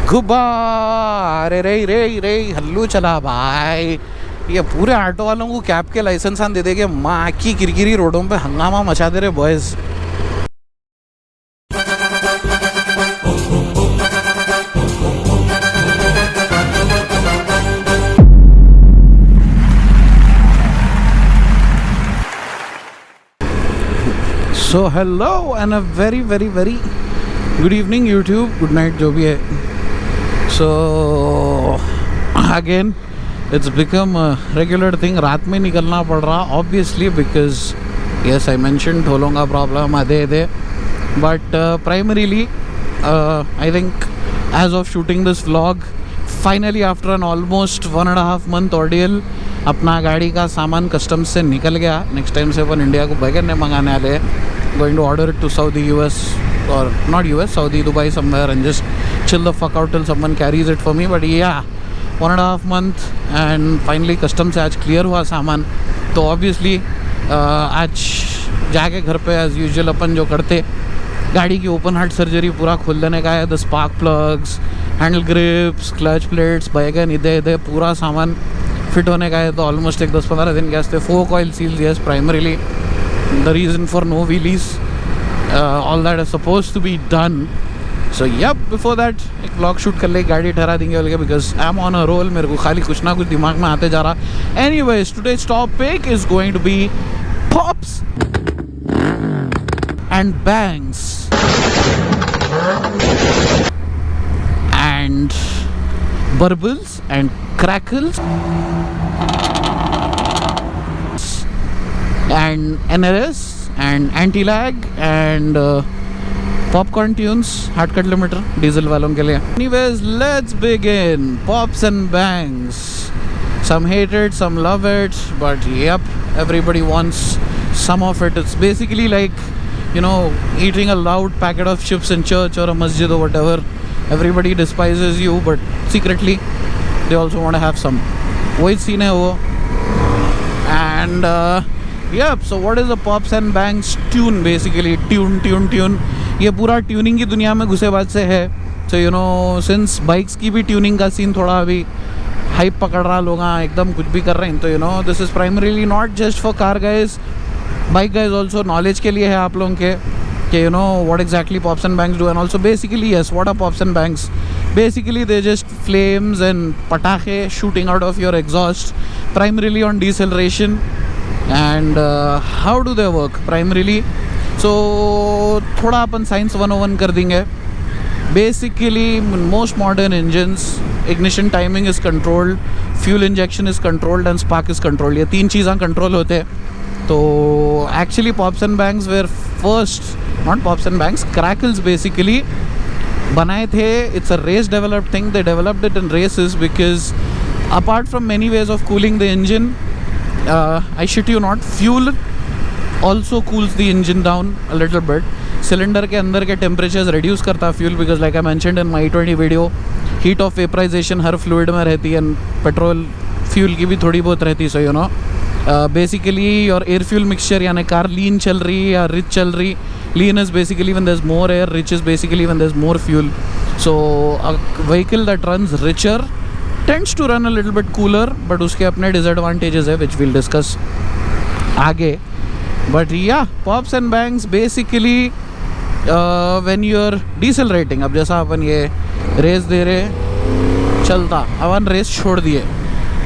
अरे रे रे रे हल्लू चला भाई। ये पूरे ऑटो वालों को कैब के लाइसेंस दे देंगे, माँ की किरकिरी रोडों पे हंगामा मचा दे रहे boys. So hello and a very very very good evening YouTube, good night जो भी है। So again it's become a regular thing, रात में निकलना पड़ रहा obviously because yes I mention ढोलों का प्रॉब्लम अदे अदे, but primarily I think as of shooting this vlog finally after an almost 1.5 month ordeal अपना गाड़ी का सामान कस्टम्स से निकल गया। नेक्स्ट टाइम से अपन इंडिया को बैगन नहीं मंगाने वाले, going to order it to Saudi, US or not US, Saudi, Dubai somewhere and just chill the fuck out till someone carries it for me. But yeah, 1.5 month and finally custom से आज clear हुआ सामान। तो obviously आज जाके घर पे as usual अपन जो करते गाड़ी की ओपन हार्ट सर्जरी पूरा खोल देने का है। The spark plugs, handle grips, clutch plates, बैगन इधे इधे पूरा सामान फिट होने का है। तो ऑलमोस्ट एक 10-15 दिन के वास्ते 4 coil seals, yes, primarily the reason for no wheelies, all that is supposed to be done. So yep, before that एक vlog shoot कर ले, गाड़ी ठहरा देंगे बोल के, because I'm on a roll, मेरे को खाली कुछ ना कुछ दिमाग में आते जा रहा। Anyways, today's topic is going to be pops and bangs and burbles and crackles and NRS and anti-lag and popcorn tunes, hard cut limiter diesel वालों के लिए। Anyways, let's begin. Pops and bangs, some hate it, some love it, but yep, everybody wants some of it. It's basically like, you know, eating a loud packet of chips in church or a masjid or whatever. Everybody despises you, but secretly they also want to have some. वही scene है वो। And yep, so what is a pops and bangs tune? Basically tune ये पूरा tuning की दुनिया में घुसे बात से है। So you know, since bikes की भी ट्यूनिंग का सीन थोड़ा अभी हाइप पकड़ रहा, लोग एकदम कुछ भी कर रहे हैं। तो you know, this is primarily not just for car guys, bike guys also, knowledge के लिए है आप लोगों के कि you know what exactly pops and bangs do. And also basically yes, what are pops and bangs? Basically they're just flames and पटाखे shooting out of your exhaust, primarily on deceleration. And how do they work primarily? So थोड़ा अपन science 101 कर देंगे। Basically most modern engines, ignition timing is controlled, fuel injection is controlled and spark is controlled. ये तीन चीज़ें control होते हैं। तो actually pops and bangs were first, not pops and bangs, crackles basically बनाए थे। It's a race developed thing. They developed it in races because apart from many ways of cooling the engine, I shit you not, fuel also cools the engine down a little bit. Cylinder के अंदर के temperatures reduce करता fuel, because like I mentioned in my 20 video, heat of vaporization हर fluid में रहती है and petrol fuel की भी थोड़ी बहुत रहती है। So you know basically your air fuel mixture, यानी कार लीन चल रही या रिच चल रही। Lean is basically when there's more air, rich is basically when there's more fuel. So a vehicle that runs richer tends to run a little bit cooler, but उसके अपने disadvantages है which we'll discuss आगे। But yeah, pops and bangs basically when you're decelerating, अब जैसा अपन ये race दे रहे चलता, अपन रेस छोड़ दिए,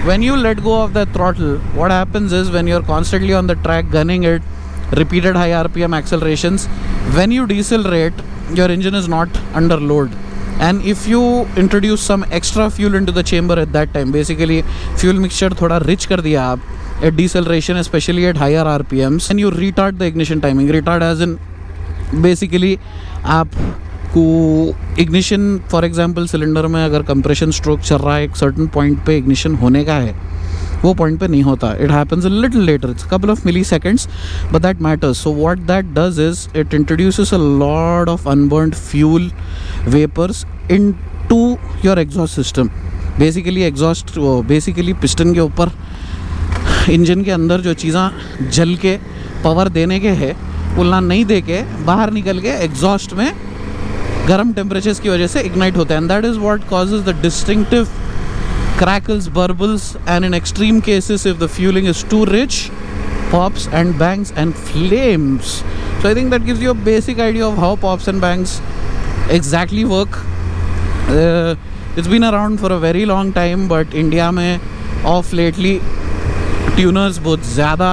when you let go of the throttle, what happens is when you're constantly on the track gunning it, repeated high RPM accelerations, when you decelerate your engine is not under load, and if you introduce some extra fuel into the chamber at that time, basically fuel mixture थोड़ा rich कर दिया आप at deceleration, especially at higher RPMs, and you retard the ignition timing. Retard as in basically आप को ignition, for example cylinder में अगर compression stroke चल रहा है, एक certain point पे ignition होने का है, वो पॉइंट पे नहीं होता। It happens a little later, it's couple of milliseconds, but that matters. So what that does is it introduces a lot of unburned fuel vapours into your exhaust system. Basically exhaust basically piston के ऊपर engine के अंदर जो चीज़ें जल के power देने के है, उल्ला नहीं दे के बाहर निकल के एग्जॉस्ट में गर्म टेम्परेचर्स की वजह से इग्नाइट होते हैं, and that is what causes the distinctive crackles, burbles, and in extreme cases, if the fueling is too rich, pops and bangs and flames. So I think that gives you a basic idea of how pops and bangs exactly work. It's been around for a very long time, but India में of lately tuners बहुत ज़्यादा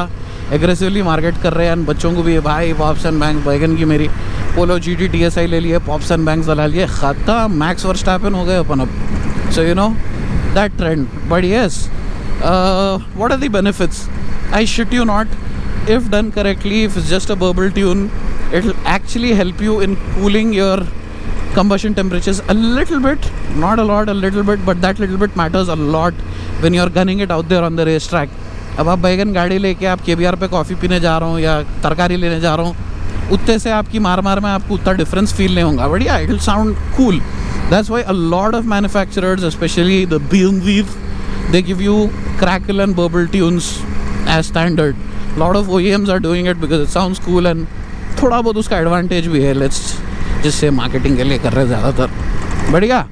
aggressively market कर रहे हैं, बच्चों को भी भाई पॉप्स एंड बैंग्स, बैगन की मेरी पोलो GT TSI ले लिए, पॉप्स एंड बैंग्स लगा लिए, ख़त्म, मैक्स वर्स्टैपन हो गए अपन अब. सो you no that trend. But yes, what are the benefits? I shit you not, if done correctly, if it's just a burble tune, it'll actually help you in cooling your combustion temperatures a little bit, not a lot, a little bit, but that little bit matters a lot when you're gunning it out there on the racetrack. अब आप बैगन गाड़ी लेके आप KBR पे coffee पीने जा रहा हूँ या तरकारी लेने जा रहा हूँ, उतने से आपकी मार में आपको उतना डिफरेंस फील नहीं होगा, but yeah, it'll sound cool. That's why a lot of manufacturers, especially the BMWs, they give you crackle and burble tunes as standard. A lot of OEMs are doing it because it sounds cool and थोड़ा बहुत उसका advantage भी है, let's just say marketing के लिए कर रहे हैं ज़्यादातर. बढ़िया.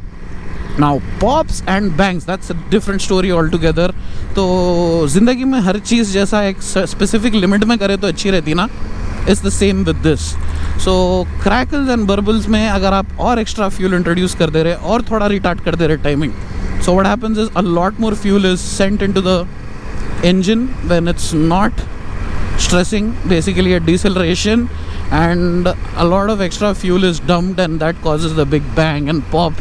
Now pops and bangs, that's a different story altogether. तो ज़िंदगी में हर चीज़ जैसा एक स्पेसिफिक लिमिट में करे तो अच्छी रहती ना, it's the same with this. So crackles and burbles में अगर आप और एक्स्ट्रा फ्यूल इंट्रोड्यूस कर दे रहे और थोड़ा रिटार्ट कर दे रहे timing, so what happens is a lot more fuel is sent into the engine when it's not stressing basically a deceleration, and a lot of extra fuel is dumped, and that causes the big bang and pop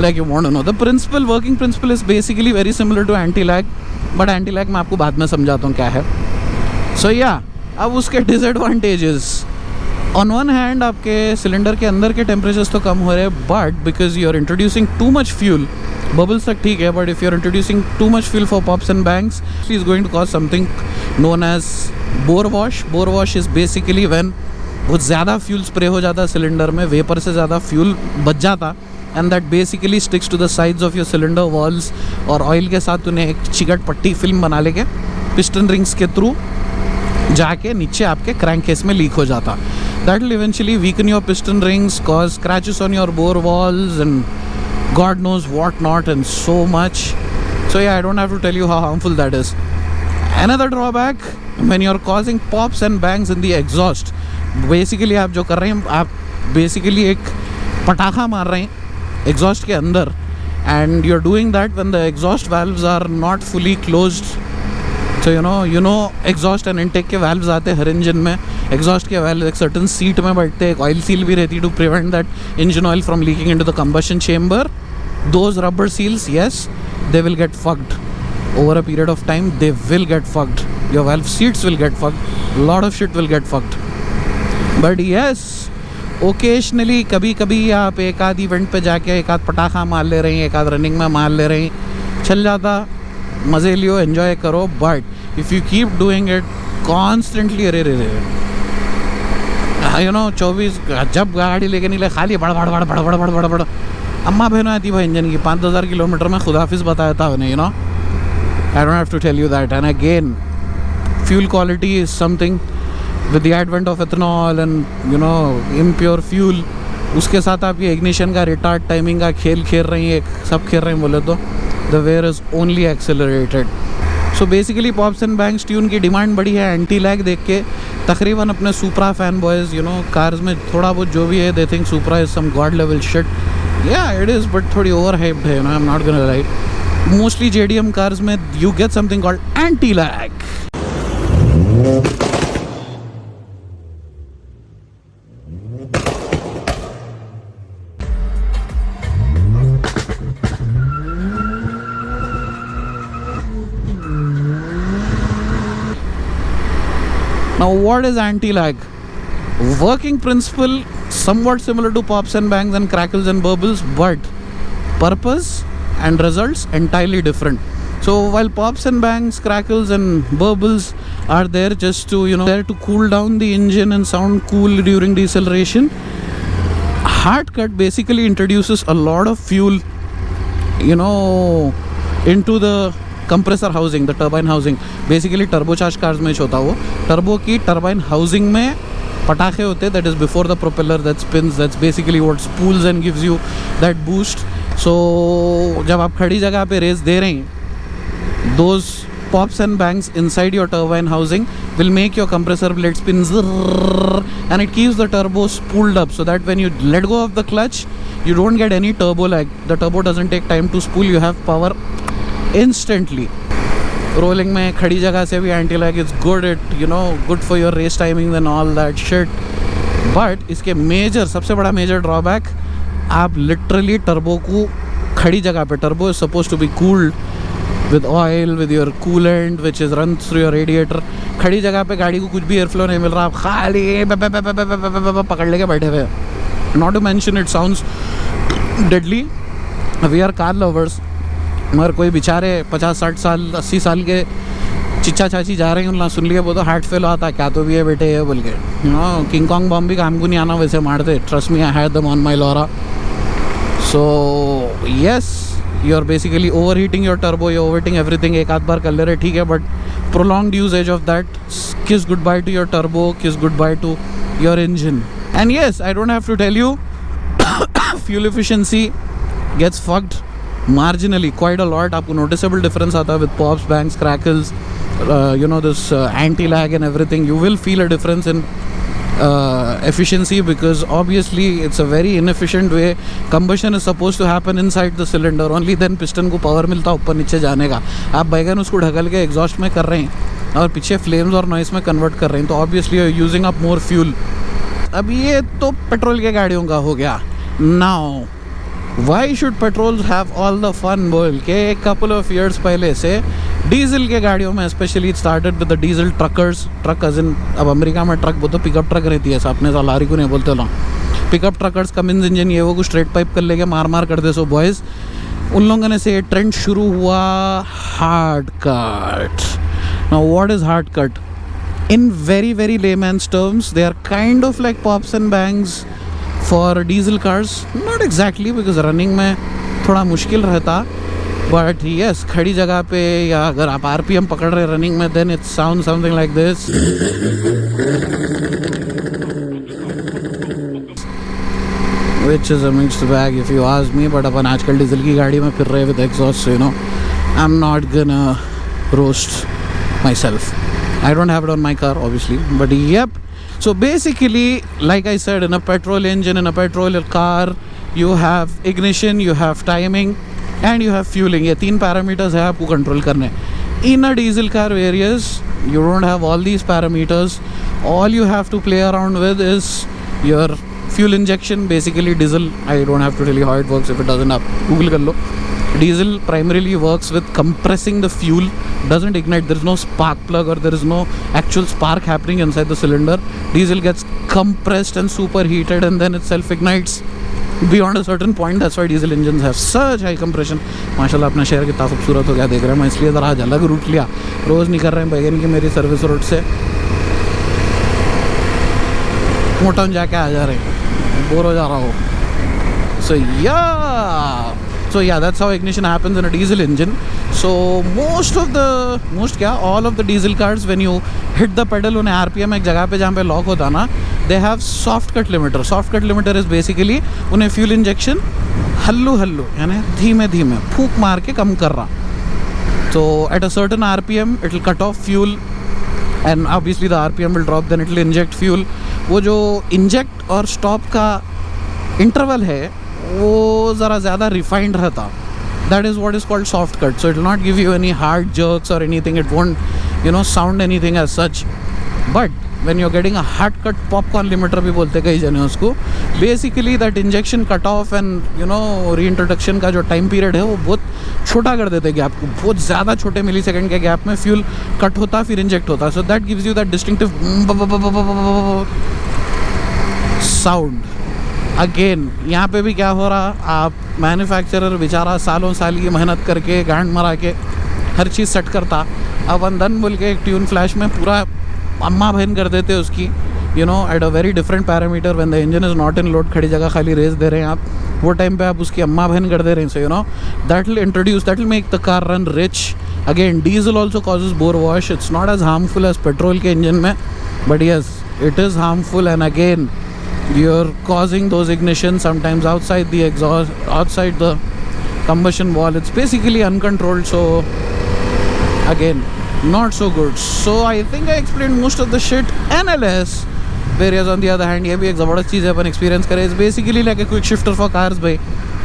like you want to know. The working principle is basically very similar to anti-lag, but anti-lag मैं आपको बाद में समझाता हूँ क्या है. So yeah, अब उसके डिसएडवांटेजेस, ऑन वन हैंड आपके सिलेंडर के अंदर के टेम्परेचर्स तो कम हो रहे हैं, but because you are introducing too much fuel, bubbles तक ठीक है, but if you are introducing too much fuel for pops and bangs, is going to cause something known as bore wash. Bore wash is basically when बहुत ज़्यादा fuel spray हो जाता है cylinder में, vapour से ज़्यादा फ्यूल बच जाता, and that basically sticks to the sides of your cylinder walls, और ऑयल के साथ उन्हें एक चिकट पट्टी फिल्म बना लेके पिस्टन रिंग्स के थ्रू जाके नीचे आपके क्रैंक केस में लीक हो जाता. That will eventually weaken your piston rings, cause scratches on your bore walls and God knows what not and so much. So yeah, I don't have to tell you how harmful that is. Another drawback, when you're causing pops and bangs in the exhaust, basically आप जो कर रहे हैं, आप basically एक पटाखा मार रहे हैं एग्जॉस्ट के अंदर, and you're doing that when the exhaust valves are not fully closed. So you know exhaust and intake के valves आते हैं हर इंजन में. exhaust के valve एक certain seat में बैठते हैं, एक oil seal भी रहती है to prevent that engine oil from leaking into the combustion chamber. Those rubber seals, yes, they will get fucked over a period of time. They will get fucked. Your valve seats will get fucked. A lot of shit will get fucked. But yes, occasionally कभी कभी आप एक आध event पे जाके एक आध पटाखा मार ले रहे हैं, एक आध रनिंग में मार ले रहे हैं, चल जाता, मज़े लियो, एन्जॉय करो. But if you keep doing it constantly, अरे 24 जब गाड़ी लेके निकले खाली बड़ बड़ बड़ बड़ बड़ बड़ बड़ बड़ अम्मा बहनों आती भाई इंजन की, 5,000 किलोमीटर में खुदाफिज बताया था उन्हें. I don't have to tell you that. And again, fuel quality is something with the advent of ethanol and impure fuel, उसके साथ आप ये इग्निशन का रिटार्ड टाइमिंग का खेल खेल रही हैं, सब खेल रहे हैं बोले तो the wear is only accelerated. So basically pops and bangs tune की डिमांड बढ़ी है एंटी लैग देख के. तकरीबन अपने सुपरा फैन बॉयज़ कार्स में थोड़ा बहुत जो भी है, they think Supra is some god level shit. Yeah, it is, but थोड़ी ओवर हाइप्ड है, I'm not gonna lie. Mostly JDM cars में you get something called anti lag. Now what is anti-lag? Working principle somewhat similar to pops and bangs and crackles and burbles, but purpose and results entirely different. So while pops and bangs, crackles and burbles are there just to there to cool down the engine and sound cool during deceleration, hard cut basically introduces a lot of fuel into the compressor housing, the turbine housing, basically turbocharge cars में होता वो turbo की turbine housing में पटाखे होते हैं, that is before the propeller that spins, that's basically what spools and gives you that boost. So जब आप खड़ी जगह पे रेस दे रहे हैं, those pops and bangs inside your turbine housing will make your compressor blade spin zrrr, and it keeps the turbo spooled up so that when you let go of the clutch you don't get any turbo lag. The turbo doesn't take time to spool, you have power instantly. Rolling में खड़ी जगह से भी anti lag is good, it you know good for your race timing and all that shit. But इसके major सबसे बड़ा major drawback, आप literally turbo को खड़ी जगह पे, turbo is supposed to be cooled with oil, with your coolant which is run through your radiator. खड़ी जगह पे गाड़ी को कुछ भी एयर फ्लो नहीं मिल रहा, आप खाली पकड़ लेके बैठे हुए. Not to mention it sounds deadly. We are car lovers, मगर कोई बेचारे 50-60 साल 80 साल के चिच्चा चाची जा रहे हैं, उन्हें सुन लिया वो तो हार्ट फेल आता क्या तो भी है बेटे ये बोल के, यू नो किंग कॉन्ग बम भी काम को नहीं आना वैसे मारते. Trust me, I had them on my Laura. So yes, you are basically overheating your turbo, you're overheating everything. एक आध बार कर ले रहे ठीक है, but prolonged usage of that, kiss goodbye to your turbo, kiss goodbye to your engine. And yes, I don't have to tell you, fuel efficiency gets fucked marginally, quite a lot. आपको noticeable difference आता है with pops, bangs, crackles, you know this anti-lag and everything. You will feel a difference in efficiency because obviously it's a very inefficient way. Combustion is supposed to happen inside the cylinder, only then piston को power मिलता ऊपर नीचे जाने का. आप बैगन उसको ढकल के एग्जॉस्ट में कर रहे हैं और पीछे फ्लेम्स और नॉइस में कन्वर्ट कर रहे हैं, तो obviously using up more fuel. अब ये तो पेट्रोल के गाड़ियों का हो गया. Now why should petrols have all the fun बोल के एक कपल ऑफ ईयर्स पहले से डीजल के गाड़ियों में specially it started with the diesel truckers. Truck as in, अब अमेरिका में ट्रक बोलते पिकअप ट्रक रहती है, अपने साथ लारी को नहीं बोलते ना, पिकअप ट्रकर्स, कमिंस इंजन, ये वो कुछ स्ट्रेट पाइप कर लेके मार कर दे. सो बॉयज़, उन लोगों ने से ये ट्रेंड शुरू हुआ hard cut. Now what is hard cut? In very very layman's terms they are kind of like pops and bangs for diesel cars. Not exactly, because running में थोड़ा मुश्किल रहता, बट यस खड़ी जगह पे या अगर आप आरपीएम पकड़ रहे रनिंग में, then it sound something like this. Which is a mixed bag if you ask me. But अपन आजकल डीजल की गाड़ी में फिर रहे with exhaust, you know I am not gonna roast myself. I don't have it on my car obviously, but yep. So basically, like I said, in a petrol engine, in a petrol car, you have ignition, you have timing and you have fueling. ये तीन parameters है आपको control करने. In a diesel car various, you don't have all these parameters. All you have to play around with is your fuel injection. Basically diesel, I don't have to tell you how it works. If it doesn't, आप Google कर लो. Diesel primarily works with compressing the fuel, doesn't ignite. There is no spark plug or there is no actual spark happening inside the cylinder. Diesel gets compressed and superheated and then it self ignites beyond a certain point. That's why diesel engines have such high compression. माशाल्लाह अपना शहर कितना खूबसूरत हो गया देख रहे हैं. मैं इसलिए ज़रा आज अलग रूट लिया, रोज़ नहीं कर रहे हैं बैगन की मेरी सर्विस रोड से. मोटाउन जाके आ जा रहे हैं, बोर हो जा रहा हो. So yeah, that's how ignition happens in a diesel engine. So all of the diesel cars, when you hit the pedal, उन्हें RPM एक जगह पे जहाँ पे लॉक होता ना, they have soft cut limiter. Soft cut limiter is basically उन्हें fuel injection हल्लू यानी धीमे फूक मार के कम कर रहा. So at a certain RPM it will cut off fuel and obviously the RPM will drop, then it will inject fuel. वो जो inject और stop का interval है वो ज़रा ज़्यादा रिफाइंड रहता. That is what is called soft cut. So it will not give you any hard jerks or anything. It won't you know sound anything as such. But when you are getting a hard cut, popcorn limiter भी बोलते कई जने उसको, basically that injection cut off and you know reintroduction का जो time period है वो बहुत छोटा कर देते गैप को. बहुत ज़्यादा छोटे मिली सेकेंड के गैप में फ्यूल कट होता फिर इंजेक्ट होता. So that gives you that distinctive sound. Again यहाँ पे भी क्या हो रहा, आप मैन्युफैक्चरर बेचारा सालों साल की मेहनत करके गांड मरा के हर चीज़ सेट करता. अब अंदन बोल के एक ट्यून फ्लैश में पूरा अम्मा बहन कर देते उसकी, you know at a very different parameter. When the engine is not in load, खड़ी जगह खाली रेस दे रहे हैं आप, वो टाइम पे आप उसकी अम्मा बहन कर दे रहे हैं. सो you know that will introduce, that will make the car run rich Again, diesel also causes bore wash. It's not as harmful as petrol के engine में, but yes, it is harmful. And again, you're causing those ignitions sometimes outside the exhaust, outside the combustion wall. It's basically uncontrolled, so again, not so good. So I think I explained most of the shit. NLS, whereas on the other hand, ये भी एक ज़बरदस्त चीज़ है अपन experience करें. It's basically like a quick shifter for cars भाई.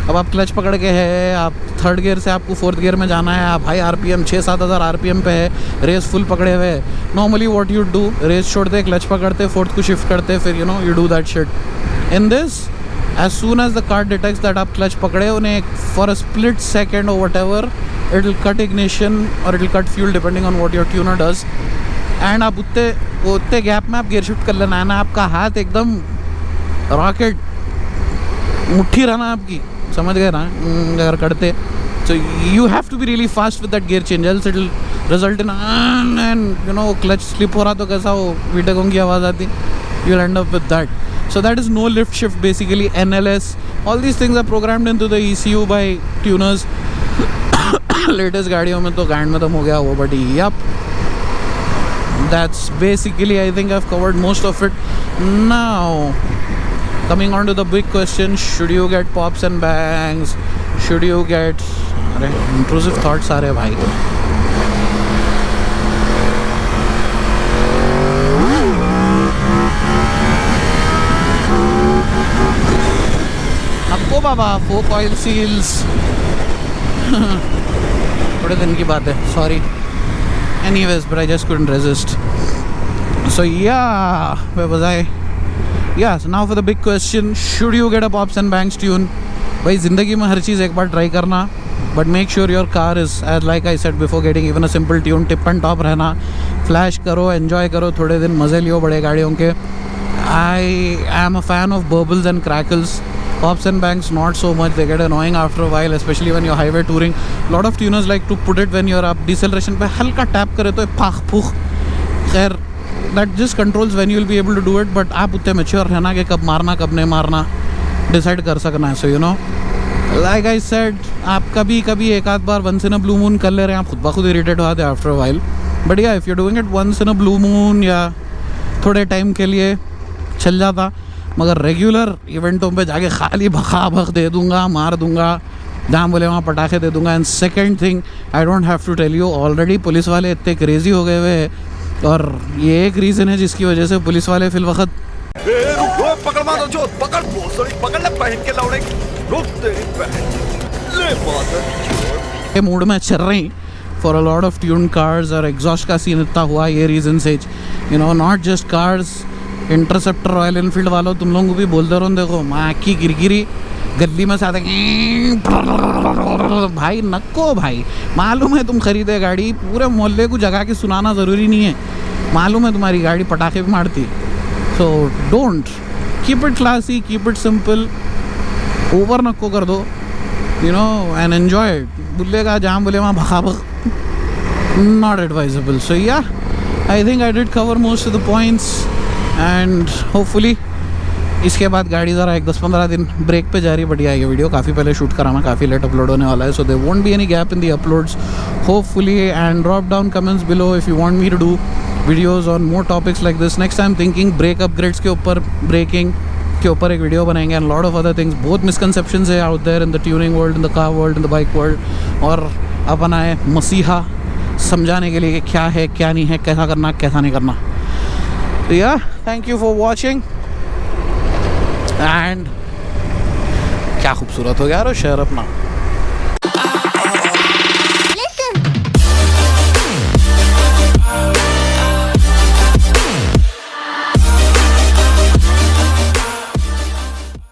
अब आप clutch पकड़ के है, आप थर्ड गियर से आपको फोर्थ गियर में जाना है, आप हाई RPM 6-7 हज़ार RPM पे है, रेस फुल पकड़े हुए. Normally what you do, race छोड़ते, क्लच पकड़ते, फोर्थ को शिफ्ट करते, फिर you know you do that shit. In this, as soon as the car detects that आप क्लच पकड़े, उन्हें for a split second or whatever, it will cut ignition or it will cut fuel depending on what your tuner does. And आप उतने gap में आप gear shift कर लेना है ना, आपका हाथ एकदम रॉकेट मुट्ठी रहना आपकी, समझ गए ना अगर करते. So you have to be really fast with that gear change, else it will result in and you know clutch slip हो रहा तो कैसा वो वीटेकों की आवाज़ आती. You will end up with that. So that is no lift shift basically. NLS, all these things are programmed into the ECU by tuners. Latest गाड़ियों में तो गांड में तो हो गया वो, but yup, that's basically, I think I've covered most of it. Now coming on to the big question, should you get pops and bangs, should you get, अरे intrusive thoughts आ रहे भाई. आपको बाबा फोक ऑयल सील्स थोड़े दिन की बात है, sorry. Anyways, but I just couldn't resist. So yeah, where was I? Yeah, so now for the big question, should you get a pops and bangs tune? भाई ज़िंदगी में हर चीज़ एक बार ट्राई करना, but make sure your car is, as like I said before, getting even a simple tune, tip and top रहना, flash करो, enjoy करो, थोड़े दिन मज़े लियो बड़े गाड़ियों के. I am a fan of burbles and crackles. Pops and bangs not so much, they get annoying after a while, especially when you're highway touring. Lot of tuners like to put it when you're up deceleration पे हल्का tap करे तो फाख फूख. खैर, that just controls when you'll be able to do it, but आप उतने mature रहना कि कब मारना कब नहीं मारना डिसाइड कर सकना है. So you know, like I said, आप कभी एक आध बार once in a blue moon कर ले रहे हैं, आप खुद ब खुद इरिटेट हो जाते हैं after a while. But yeah, if you're doing it once in a blue moon या थोड़े टाइम के लिए चल जाता, मगर रेगुलर इवेंटों पे जाके खाली भख दे दूंगा, मार दूंगा, जहाँ बोले वहाँ पटाखे दे दूंगा. And second thing, I don't have to tell you, already police वाले इतने क्रेजी हो गए हुए, और ये एक रीज़न है जिसकी वजह से पुलिस वाले फिल वक्त मूड में चल रही for a lot of tune cars. और एग्जॉस्ट का सीन इतना हुआ ये रीज़न से, you know, not just cars. Interceptor royal Enfield वालों, तुम लोगों को भी बोलते रहो, देखो माँ की गिरगिरी गली में साथ भाई नक्को भाई. मालूम है तुम खरीदे गाड़ी, पूरे मोहल्ले को जगा के सुनाना ज़रूरी नहीं है, मालूम है तुम्हारी गाड़ी पटाखे भी मारती. So don't, keep it classy, keep it simple, over नक्को कर दो, you know, and enjoy it. बुल्ले का जहाँ बोले वहाँ भखा भख, not advisable. So yeah, I think I did cover most of the points. And hopefully इसके बाद गाड़ी ज़रा एक 10-15 दिन ब्रेक पे जा रही है. बढ़िया, ये वीडियो काफ़ी पहले शूट करा, मैं काफ़ी लेट अपलोड होने वाला है, so there won't be any gap in the uploads hopefully. And drop down comments below if you want me to do videos on more topics like this. Next time thinking brake upgrades के ऊपर, braking के ऊपर एक video बनाएंगे, and lot of other things. बहुत misconceptions है out there in the tuning world, in the car world, in the bike world, और अपन आए मसीहा समझाने के लिए कि क्या है क्या नहीं है, कैसा करना कैसा नहीं करना. तो या, thank you for watching. And क्या खूबसूरत हो गया यार शहर अपना.